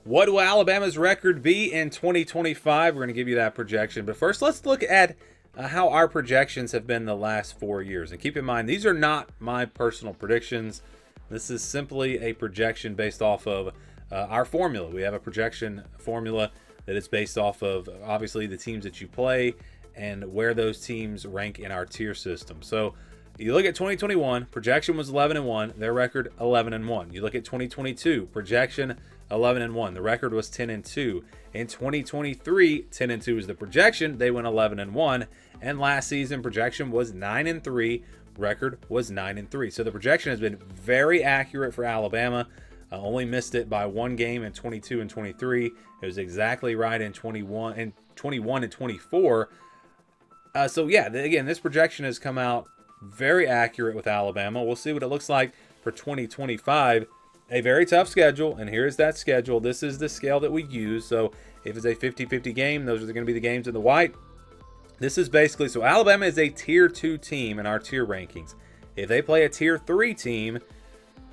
What will Alabama's record be in 2025? We're going to give you that projection. But first, let's look at how our projections have been the last 4 years. And keep in mind, these are not my personal predictions. This is simply a projection based off of our formula. We have a projection formula that is based off of, obviously, the teams that you play and where those teams rank in our tier system. So you look at 2021, projection was 11-1, their record 11-1. You look at 2022, projection 11-1, the record was 10-2. In 2023, 10-2 is the projection, they went 11-1, and last season projection was 9-3, record was 9-3. So the projection has been very accurate for Alabama. Only missed it by one game in 22 and 23. It was exactly right in 21 and 24. So yeah, again, this projection has come out very accurate with Alabama. We'll see what it looks like for 2025. A very tough schedule, and here's that schedule. This is the scale that we use. So if it's a 50-50 game, those are going to be the games in the white. This is basically, so Alabama is a tier 2 team in our tier rankings. If they play a tier 3 team,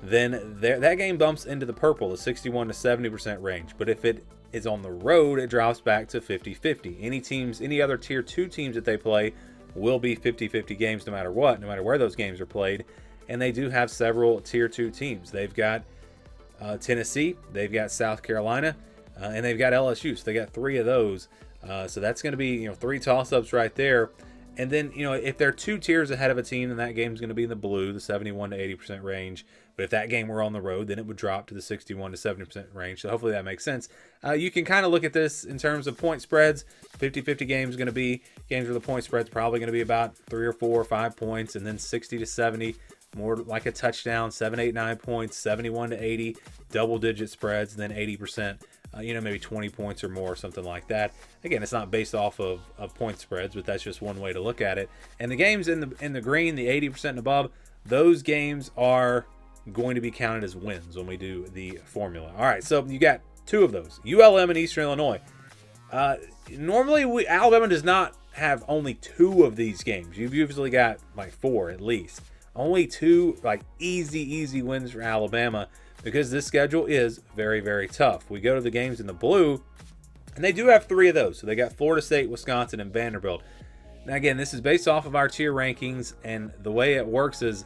then that game bumps into the purple, the 61 to 70% range. But if it is on the road, it drops back to 50-50. Any other tier 2 teams that they play will be 50-50 games no matter what, no matter where those games are played. And they do have several tier 2 teams. They've got Tennessee, they've got South Carolina, and they've got LSU. So they got 3 of those. So that's going to be 3 toss-ups right there. And then, if they're 2 tiers ahead of a team, then that game's going to be in the blue, the 71 to 80% range. But if that game were on the road, then it would drop to the 61 to 70% range. So hopefully that makes sense. You can kind of look at this in terms of point spreads. 50-50 games going to be games where the point spread's probably going to be about 3 or 4 or 5 points, and then 60 to 70, more like a touchdown, 7, 8, 9 points, 71 to 80, double-digit spreads, and then 80%. Maybe 20 points or more, something like that. Again, it's not based off of point spreads, but that's just one way to look at it. And the games in the green, the 80% and above, those games are going to be counted as wins when we do the formula. All right, so you got 2 of those, ULM and Eastern Illinois. Normally, Alabama does not have only 2 of these games. You've usually got like 4 at least. Only 2 like easy wins for Alabama, because this schedule is very, very tough. We go to the games in the blue, and they do have 3 of those. So they got Florida State, Wisconsin, and Vanderbilt. Now, again, this is based off of our tier rankings, and the way it works is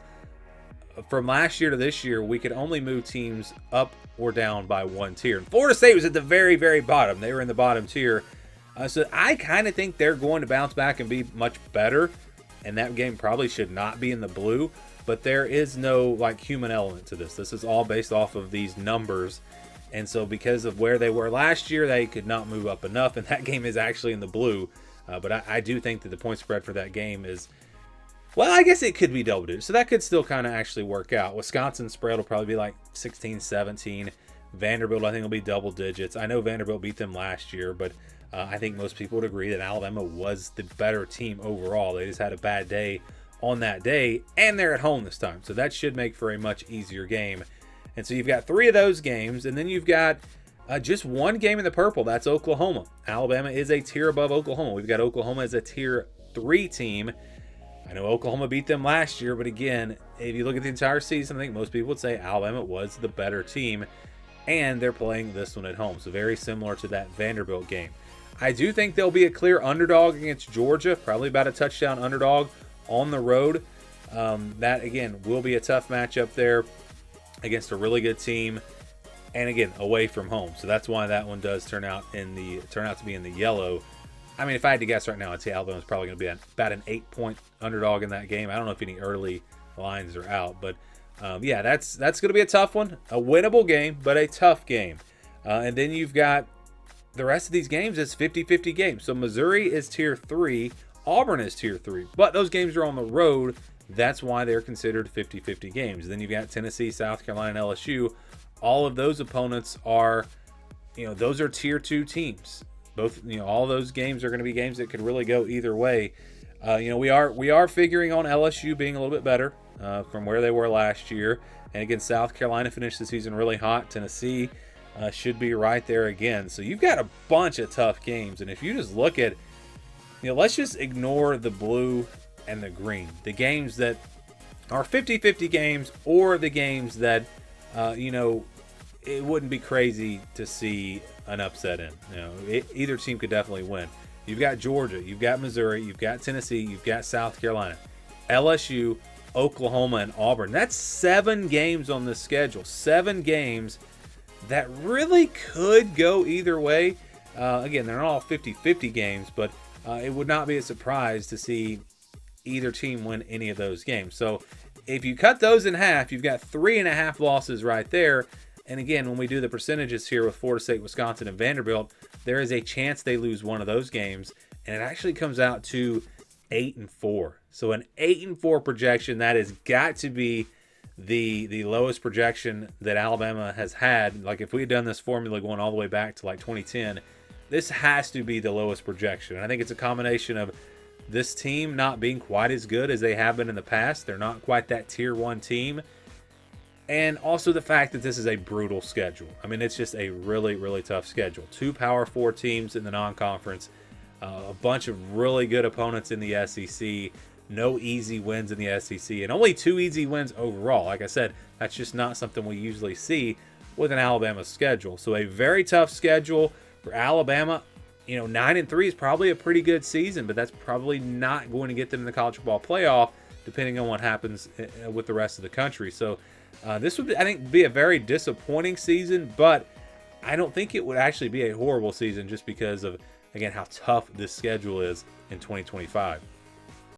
from last year to this year, we could only move teams up or down by 1 tier. And Florida State was at the very, very bottom. They were in the bottom tier. So I kind of think they're going to bounce back and be much better, and that game probably should not be in the blue. But there is no human element to this. This is all based off of these numbers. And so because of where they were last year, they could not move up enough. And that game is actually in the blue. But I do think that the point spread for that game is, well, I guess it could be double digits. So that could still kind of actually work out. Wisconsin's spread will probably be like 16, 17. Vanderbilt, I think, will be double digits. I know Vanderbilt beat them last year, but I think most people would agree that Alabama was the better team overall. They just had a bad day on that day, and they're at home this time, so that should make for a much easier game. And so you've got 3 of those games, and then you've got just 1 game in the purple. That's Oklahoma. Alabama is a tier above Oklahoma. We've got Oklahoma as a tier 3 team. I know Oklahoma beat them last year, but again, if you look at the entire season, I think most people would say Alabama was the better team, and they're playing this one at home, so very similar to that Vanderbilt game. I do think they'll be a clear underdog against Georgia, probably about a touchdown underdog on the road. That again will be a tough matchup there against a really good team, and again away from home. So that's why that one does turn out to be in the yellow. I mean, if I had to guess right now, I'd say Alabama's probably going to be about an 8-point underdog in that game. I don't know if any early lines are out, but yeah, that's going to be a tough one, a winnable game, but a tough game. And then you've got the rest of these games is 50-50 games. So Missouri is tier 3. Auburn is tier 3, but those games are on the road. That's why they're considered 50-50 games. Then you've got Tennessee, South Carolina, and LSU. All of those opponents are, those are tier 2 teams. Both, all those games are going to be games that could really go either way. We are figuring on LSU being a little bit better from where they were last year. And again, South Carolina finished the season really hot. Tennessee should be right there again. So you've got a bunch of tough games. And if you just look at, let's just ignore the blue and the green. The games that are 50-50 games, or the games that, it wouldn't be crazy to see an upset in. Either team could definitely win. You've got Georgia, you've got Missouri, you've got Tennessee, you've got South Carolina, LSU, Oklahoma, and Auburn. That's 7 games on this schedule. 7 games that really could go either way. Again, they're not all 50-50 games, but it would not be a surprise to see either team win any of those games. So if you cut those in half, you've got 3.5 losses right there. And again, when we do the percentages here with Florida State, Wisconsin, and Vanderbilt, there is a chance they lose one of those games, and it actually comes out to 8-4. So an 8-4 projection, that has got to be the lowest projection that Alabama has had. Like if we had done this formula going all the way back to like 2010, this has to be the lowest projection. And I think it's a combination of this team not being quite as good as they have been in the past. They're not quite that tier 1 team. And also the fact that this is a brutal schedule. I mean, it's just a really, really tough schedule. 2 Power 4 teams in the non-conference, a bunch of really good opponents in the SEC, no easy wins in the SEC, and only 2 easy wins overall. Like I said, that's just not something we usually see with an Alabama schedule. So a very tough schedule for Alabama. 9-3 is probably a pretty good season, but that's probably not going to get them in the college football playoff, depending on what happens with the rest of the country. So this would, I think, be a very disappointing season, but I don't think it would actually be a horrible season just because of, again, how tough this schedule is in 2025.